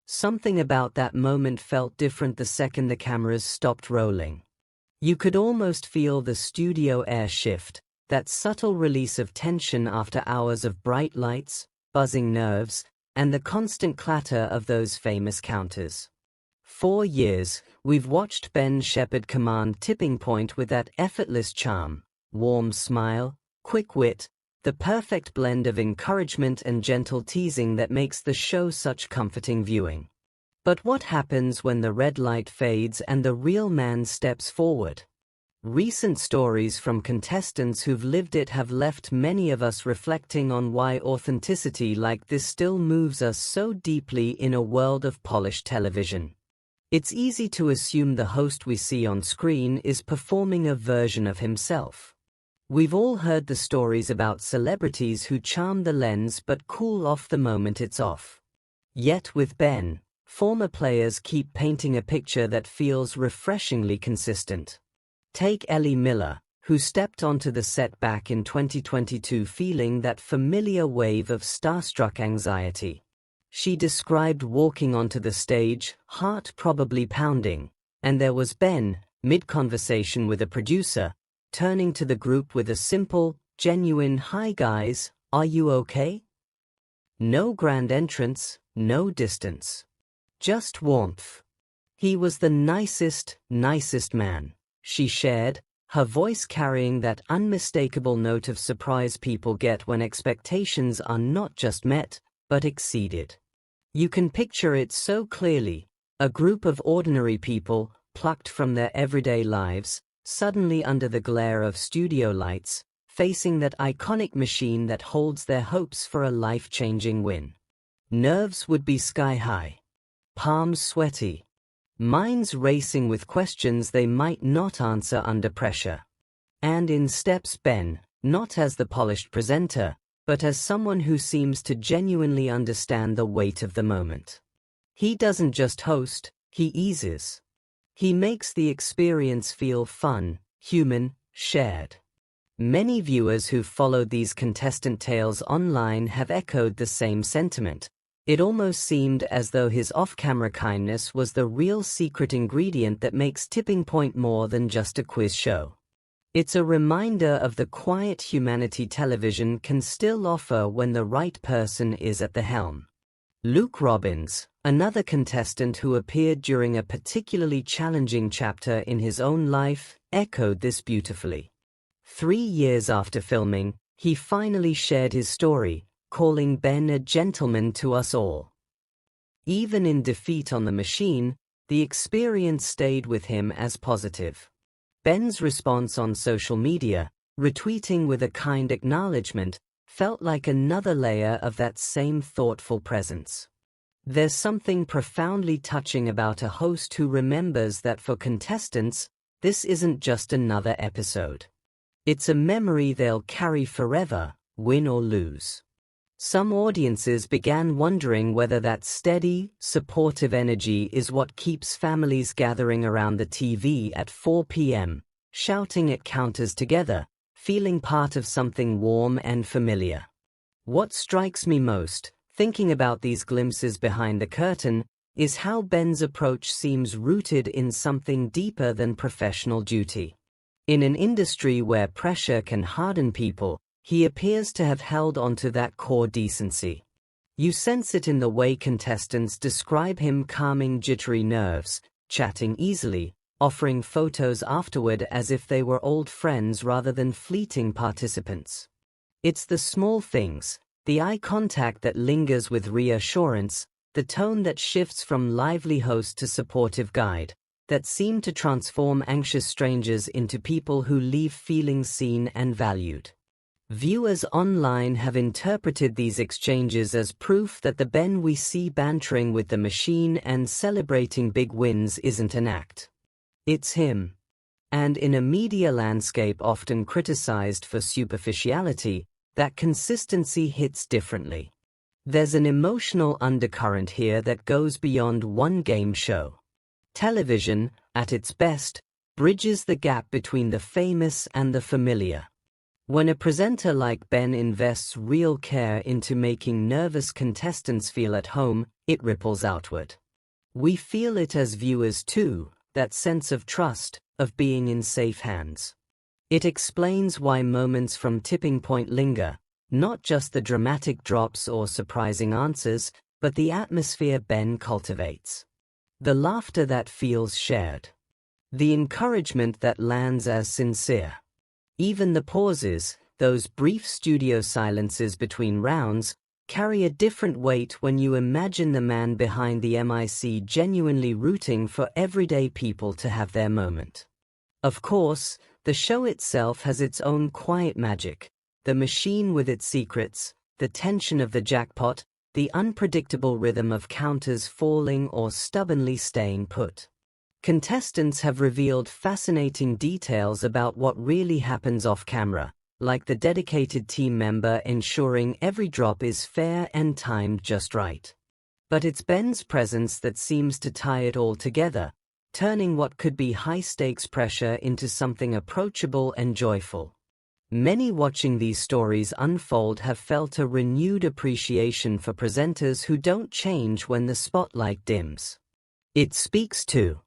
Something about that moment felt different the second the cameras stopped rolling. You could almost feel the studio air shift, that subtle release of tension after hours of bright lights, buzzing nerves, and the constant clatter of those famous counters. 4 years, we've watched Ben Shephard command tipping point with that effortless charm, warm smile, quick wit, the perfect blend of encouragement and gentle teasing that makes the show such comforting viewing. But what happens when the red light fades and the real man steps forward? Recent stories from contestants who've lived it have left many of us reflecting on why authenticity like this still moves us so deeply in a world of polished television. It's easy to assume the host we see on screen is performing a version of himself. We've all heard the stories about celebrities who charm the lens but cool off the moment it's off. Yet with Ben, former players keep painting a picture that feels refreshingly consistent. Take Ellie Millar, who stepped onto the set back in 2022 feeling that familiar wave of starstruck anxiety. She described walking onto the stage, heart probably pounding, and there was Ben, mid-conversation with a producer, turning to the group with a simple, genuine "Hi guys, are you okay?" No grand entrance, no distance. Just warmth. He was the nicest man, she shared, her voice carrying that unmistakable note of surprise people get when expectations are not just met, but exceeded. You can picture it so clearly, a group of ordinary people, plucked from their everyday lives, suddenly under the glare of studio lights, facing that iconic machine that holds their hopes for a life-changing win. Nerves would be sky-high. Palms sweaty. Minds racing with questions they might not answer under pressure. And in steps Ben, not as the polished presenter, but as someone who seems to genuinely understand the weight of the moment. He doesn't just host, he eases. He makes the experience feel fun, human, shared. Many viewers who've followed these contestant tales online have echoed the same sentiment. It almost seemed as though his off-camera kindness was the real secret ingredient that makes Tipping Point more than just a quiz show. It's a reminder of the quiet humanity television can still offer when the right person is at the helm. Luke Robbins, another contestant who appeared during a particularly challenging chapter in his own life, echoed this beautifully. 3 years after filming, he finally shared his story, calling Ben a gentleman to us all. Even in defeat on the machine, the experience stayed with him as positive. Ben's response on social media, retweeting with a kind acknowledgement, felt like another layer of that same thoughtful presence. There's something profoundly touching about a host who remembers that for contestants, this isn't just another episode. It's a memory they'll carry forever, win or lose. Some audiences began wondering whether that steady, supportive energy is what keeps families gathering around the TV at 4 p.m., shouting at counters together, feeling part of something warm and familiar. What strikes me most, thinking about these glimpses behind the curtain, is how Ben's approach seems rooted in something deeper than professional duty. In an industry where pressure can harden people, he appears to have held onto that core decency. You sense it in the way contestants describe him calming jittery nerves, chatting easily, offering photos afterward as if they were old friends rather than fleeting participants. It's the small things, the eye contact that lingers with reassurance, the tone that shifts from lively host to supportive guide, that seem to transform anxious strangers into people who leave feeling seen and valued. Viewers online have interpreted these exchanges as proof that the Ben we see bantering with the machine and celebrating big wins isn't an act. It's him. And in a media landscape often criticized for superficiality, that consistency hits differently. There's an emotional undercurrent here that goes beyond one game show. Television, at its best, bridges the gap between the famous and the familiar. When a presenter like Ben invests real care into making nervous contestants feel at home, it ripples outward. We feel it as viewers too, that sense of trust, of being in safe hands. It explains why moments from Tipping Point linger, not just the dramatic drops or surprising answers, but the atmosphere Ben cultivates. The laughter that feels shared. The encouragement that lands as sincere. Even the pauses, those brief studio silences between rounds, carry a different weight when you imagine the man behind the mic genuinely rooting for everyday people to have their moment. Of course, the show itself has its own quiet magic, the machine with its secrets, the tension of the jackpot, the unpredictable rhythm of counters falling or stubbornly staying put. Contestants have revealed fascinating details about what really happens off-camera, like the dedicated team member ensuring every drop is fair and timed just right. But it's Ben's presence that seems to tie it all together, turning what could be high-stakes pressure into something approachable and joyful. Many watching these stories unfold have felt a renewed appreciation for presenters who don't change when the spotlight dims. It speaks to